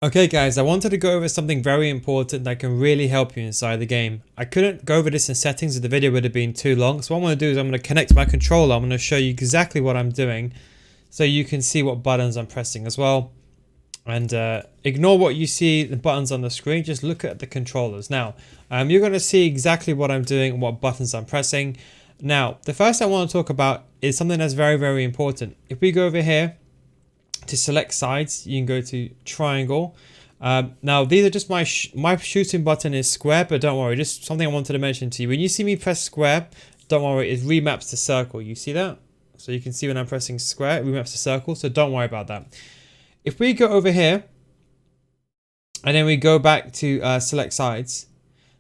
Okay guys, I wanted to go over something very important that can really help you inside the game. I couldn't go over this in settings, the video would have been too long. So what I'm going to do is I'm going to connect my controller. I'm going to show you exactly what I'm doing so you can see what buttons I'm pressing as well. And ignore what you see, the buttons on the screen, just look at the controllers. Now, you're going to see exactly what I'm doing and what buttons I'm pressing. Now, the first I want to talk about is something that's very, very important. If we go over here, to select sides, you can go to triangle. Now these are just my shooting button is square, but don't worry, just something I wanted to mention to you. When you see me press square, don't worry, it remaps to circle. You see that? So you can see when I'm pressing square, it remaps to circle, so don't worry about that. If we go over here and then we go back to select sides.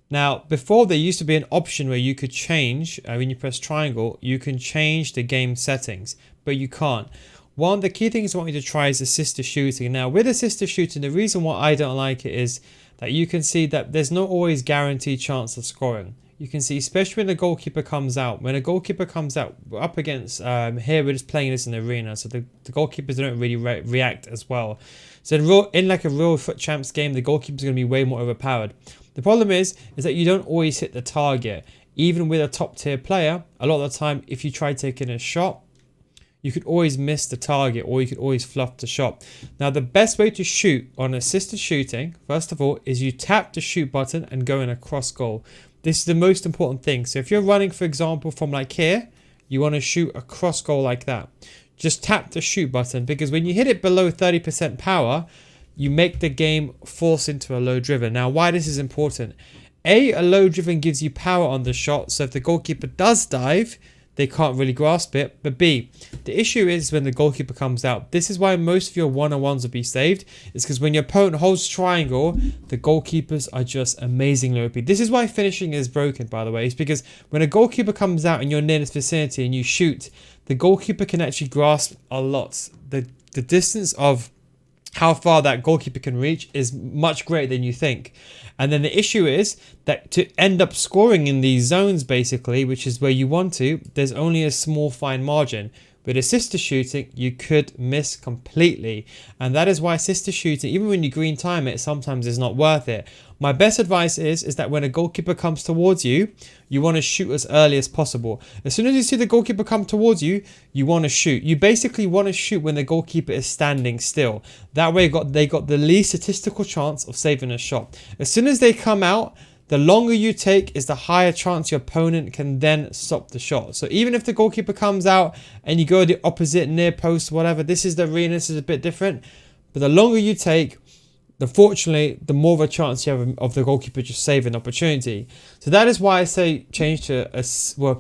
Now before, there used to be an option where you could change, when you press triangle, you can change the game settings, but you can't. One of the key things I want you to try is assisted shooting. Now with assisted shooting, the reason why I don't like it is that you can see that there's not always guaranteed chance of scoring. You can see, especially when the goalkeeper comes out. When a goalkeeper comes out, we're up against, here we're just playing this in the arena, so the goalkeepers don't really react as well. So in like a real foot champs game, the goalkeeper's going to be way more overpowered. The problem is that you don't always hit the target. Even with a top tier player, a lot of the time, if you try taking a shot, you could always miss the target, or you could always fluff the shot. Now the best way to shoot on assisted shooting, first of all, is you tap the shoot button and go in a cross goal. This is the most important thing. So if you're running, for example, from like here, you want to shoot a cross goal like that. Just tap the shoot button, because when you hit it below 30% power, you make the game force into a low driven. Now why this is important? A low driven gives you power on the shot, so if the goalkeeper does dive, they can't really grasp it. But B, the issue is when the goalkeeper comes out. This is why most of your one-on-ones will be saved. It's because when your opponent holds triangle, the goalkeepers are just amazingly OP. This is why finishing is broken, by the way. It's because when a goalkeeper comes out and you're near this vicinity and you shoot, the goalkeeper can actually grasp a lot. The distance of how far that goalkeeper can reach is much greater than you think. And then the issue is that to end up scoring in these zones, basically, which is where you want to, there's only a small fine margin. With assisted shooting, you could miss completely. And that is why assisted shooting, even when you green time it, sometimes is not worth it. My best advice is that when a goalkeeper comes towards you, you want to shoot as early as possible. As soon as you see the goalkeeper come towards you, you want to shoot. You basically want to shoot when the goalkeeper is standing still. That way they got the least statistical chance of saving a shot. As soon as they come out, the longer you take is the higher chance your opponent can then stop the shot. So even if the goalkeeper comes out and you go the opposite near post, whatever, this is the arena, this is a bit different. But the longer you take, unfortunately, the more of a chance you have of the goalkeeper just saving opportunity. So that is why I say change to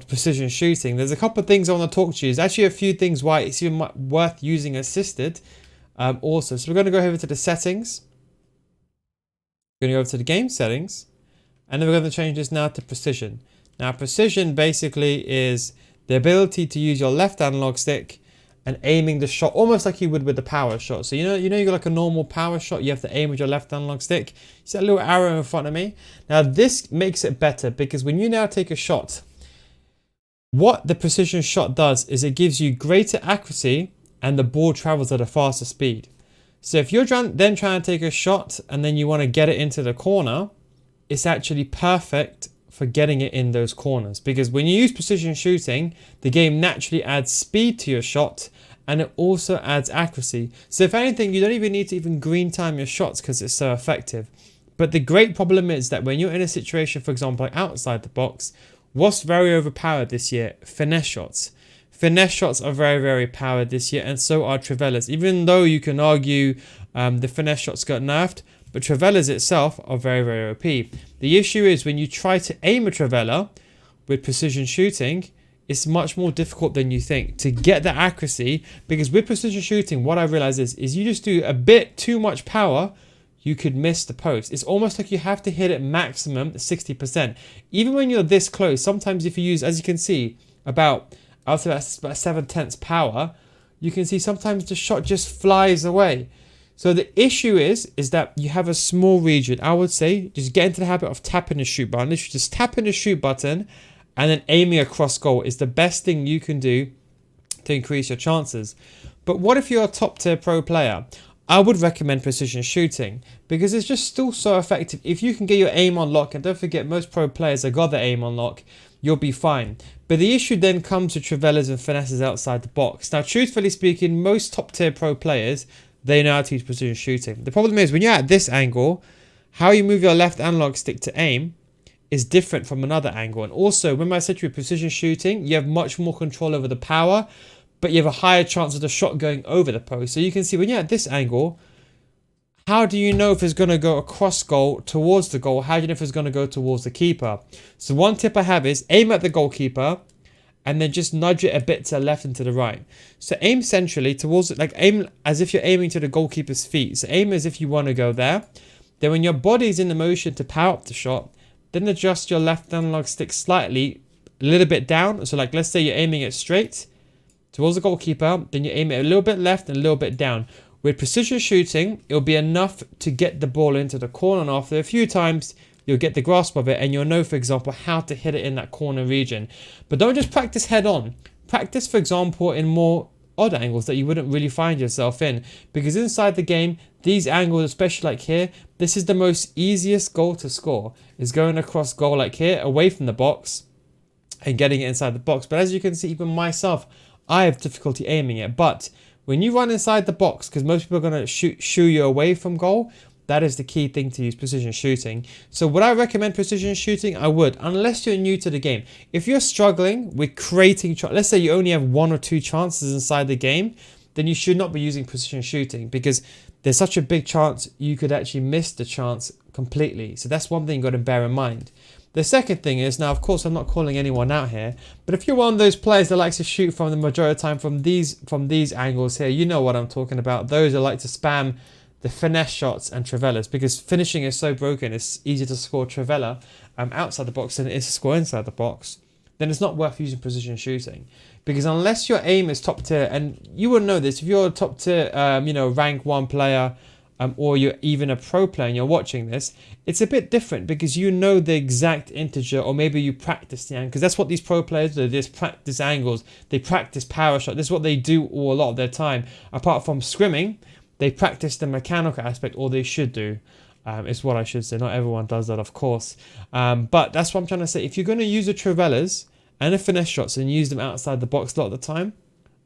precision shooting. There's a couple of things I want to talk to you. There's actually a few things why it's even worth using assisted also. So we're going to go over to the settings. We're going to go over to the game settings. And then we're going to change this now to precision. Now precision basically is the ability to use your left analog stick and aiming the shot almost like you would with the power shot. So you know you got like a normal power shot, you have to aim with your left analog stick. You see that little arrow in front of me? Now this makes it better, because when you now take a shot, what the precision shot does is it gives you greater accuracy and the ball travels at a faster speed. So if you're then trying to take a shot and then you want to get it into the corner, it's actually perfect for getting it in those corners, because when you use precision shooting, the game naturally adds speed to your shot and it also adds accuracy. So if anything, you don't even need to even green time your shots because it's so effective. But the great problem is that when you're in a situation, for example, like outside the box, what's very overpowered this year? Finesse shots. Finesse shots are very, very powered this year, and so are Trivellas. Even though you can argue the finesse shots got nerfed, but Trivellas itself are very, very OP. The issue is when you try to aim a Trivella with precision shooting, it's much more difficult than you think to get the accuracy, because with precision shooting, what I realize is you just do a bit too much power, you could miss the post. It's almost like you have to hit it maximum 60%. Even when you're this close, sometimes if you use, as you can see, about 7/10 power, you can see sometimes the shot just flies away. So the issue is that you have a small region. I would say just get into the habit of tapping the shoot button. Literally just tapping the shoot button and then aiming across goal is the best thing you can do to increase your chances. But what if you're a top tier pro player? I would recommend precision shooting because it's just still so effective. If you can get your aim on lock, and don't forget most pro players have got their aim on lock, you'll be fine. But the issue then comes to Trivelas and finesses outside the box. Now, truthfully speaking, most top tier pro players, they know how to use precision shooting. The problem is when you're at this angle, how you move your left analog stick to aim is different from another angle. And also, remember I said to you, precision shooting, you have much more control over the power, but you have a higher chance of the shot going over the post. So you can see when you're at this angle, how do you know if it's going to go across goal towards the goal? How do you know if it's going to go towards the keeper? So one tip I have is aim at the goalkeeper and then just nudge it a bit to the left and to the right. So aim centrally towards it, like aim as if you're aiming to the goalkeeper's feet. So aim as if you want to go there. Then when your body's in the motion to power up the shot, then adjust your left analog stick slightly, a little bit down. So like let's say you're aiming it straight towards the goalkeeper, then you aim it a little bit left and a little bit down. With precision shooting, it'll be enough to get the ball into the corner, and after a few times, you'll get the grasp of it and you'll know, for example, how to hit it in that corner region. But don't just practice head on. Practice, for example, in more odd angles that you wouldn't really find yourself in. Because inside the game, these angles, especially like here, this is the most easiest goal to score, is going across goal like here, away from the box and getting it inside the box. But as you can see, even myself, I have difficulty aiming it. But when you run inside the box, because most people are going to shoo you away from goal, that is the key thing to use precision shooting. So would I recommend precision shooting? I would, unless you're new to the game. If you're struggling with creating, let's say you only have 1 or 2 chances inside the game, then you should not be using precision shooting because there's such a big chance you could actually miss the chance completely. So that's one thing you've got to bear in mind. The second thing is, now of course I'm not calling anyone out here, but if you're one of those players that likes to shoot from the majority of the time from these angles here, you know what I'm talking about. Those that like to spam the finesse shots and Trivelas, because finishing is so broken, it's easier to score Trivela outside the box than it is to score inside the box, then it's not worth using precision shooting. Because unless your aim is top tier, and you will know this, if you're a top tier, rank 1 player, or you're even a pro player and you're watching this, it's a bit different because you know the exact integer, or maybe you practice the angle, because that's what these pro players do. They just practice angles, they practice power shot. This is what they do a lot of their time. Apart from scrimming, they practice the mechanical aspect, or they should do. Is what I should say. Not everyone does that, of course. But that's what I'm trying to say. If you're going to use the Trivelas and the finesse shots and use them outside the box a lot of the time,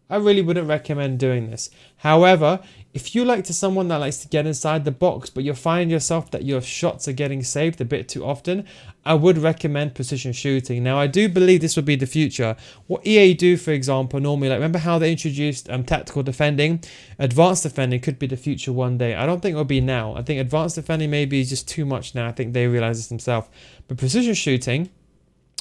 I really wouldn't recommend doing this. However, if you like to someone that likes to get inside the box, but you find yourself that your shots are getting saved a bit too often, I would recommend precision shooting. Now, I do believe this would be the future. What EA do, for example, normally, like remember how they introduced tactical defending? Advanced defending could be the future one day. I don't think it will be now. I think advanced defending maybe is just too much now. I think they realize this themselves. But precision shooting,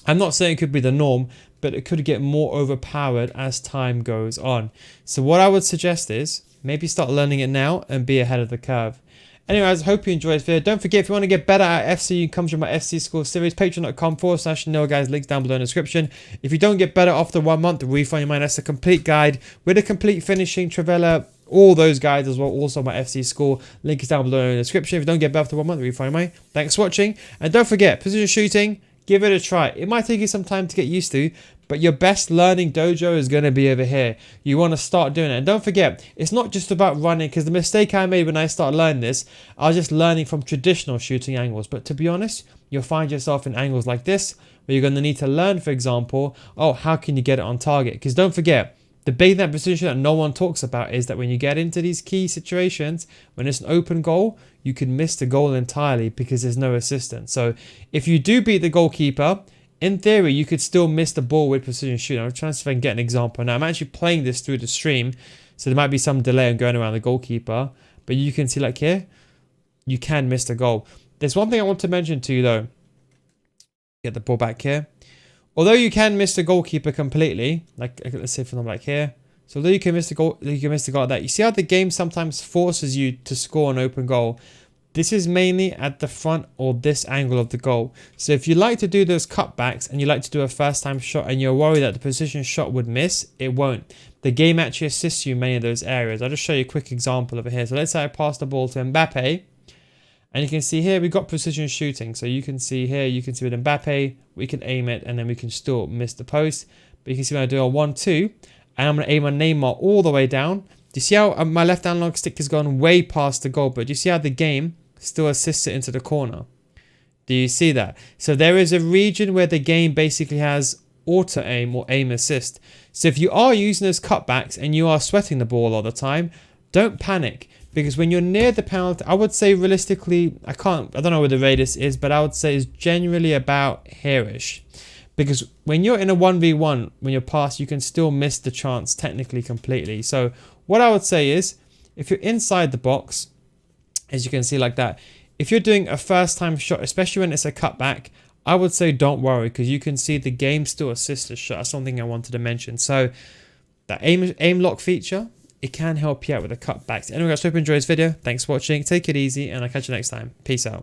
I'm not saying it could be the norm, but it could get more overpowered as time goes on. So what I would suggest is maybe start learning it now and be ahead of the curve. Anyways, I hope you enjoyed this video. Don't forget, if you want to get better at FC, you can come to my FC School Series, patreon.com/Neil, guys. Links down below in the description. If you don't get better after 1 month, refund your money. That's a complete guide with a complete finishing, Trivela, all those guides as well. Also my FC School, link is down below in the description. If you don't get better after 1 month, refund your money. Thanks for watching. And don't forget, precision shooting, give it a try. It might take you some time to get used to, but your best learning dojo is going to be over here. You want to start doing it. And don't forget, it's not just about running, because the mistake I made when I started learning this, I was just learning from traditional shooting angles. But to be honest, you'll find yourself in angles like this, where you're going to need to learn, for example, how can you get it on target? Because don't forget, the big thing position that no one talks about is that when you get into these key situations, when it's an open goal, you can miss the goal entirely because there's no assistance. So if you do beat the goalkeeper, in theory, you could still miss the ball with precision shooting. I'm trying to see if I can get an example. Now, I'm actually playing this through the stream, so there might be some delay in going around the goalkeeper. But you can see, like here, you can miss the goal. There's one thing I want to mention to you, though. Get the ball back here. Although you can miss the goalkeeper completely, like let's say from like here. So although you can miss the goal, like that. You see how the game sometimes forces you to score an open goal. This is mainly at the front or this angle of the goal. So if you like to do those cutbacks and you like to do a first time shot and you're worried that the precision shot would miss, it won't. The game actually assists you in many of those areas. I'll just show you a quick example of it here. So let's say I pass the ball to Mbappe. And you can see here, we've got precision shooting. So you can see here, you can see with Mbappe, we can aim it and then we can still miss the post. But you can see when I do a 1-2, and I'm going to aim my Neymar all the way down, Do you see how my left analog stick has gone way past the goal? But do you see how the game still assists it into the corner? Do you see that? So there is a region where the game basically has auto aim or aim assist. So if you are using those cutbacks and you are sweating the ball all the time, don't panic, because when you're near the penalty, I would say realistically, I don't know where the radius is, but I would say it's generally about here-ish. Because when you're in a 1v1, when you're past, you can still miss the chance technically completely. So what I would say is, if you're inside the box, as you can see like that, if you're doing a first time shot, especially when it's a cutback, I would say don't worry, because you can see the game still assists the shot. That's something I wanted to mention. So that aim lock feature, it can help you out with the cutbacks. Anyway guys, hope you enjoyed this video. Thanks for watching. Take it easy and I'll catch you next time. Peace out.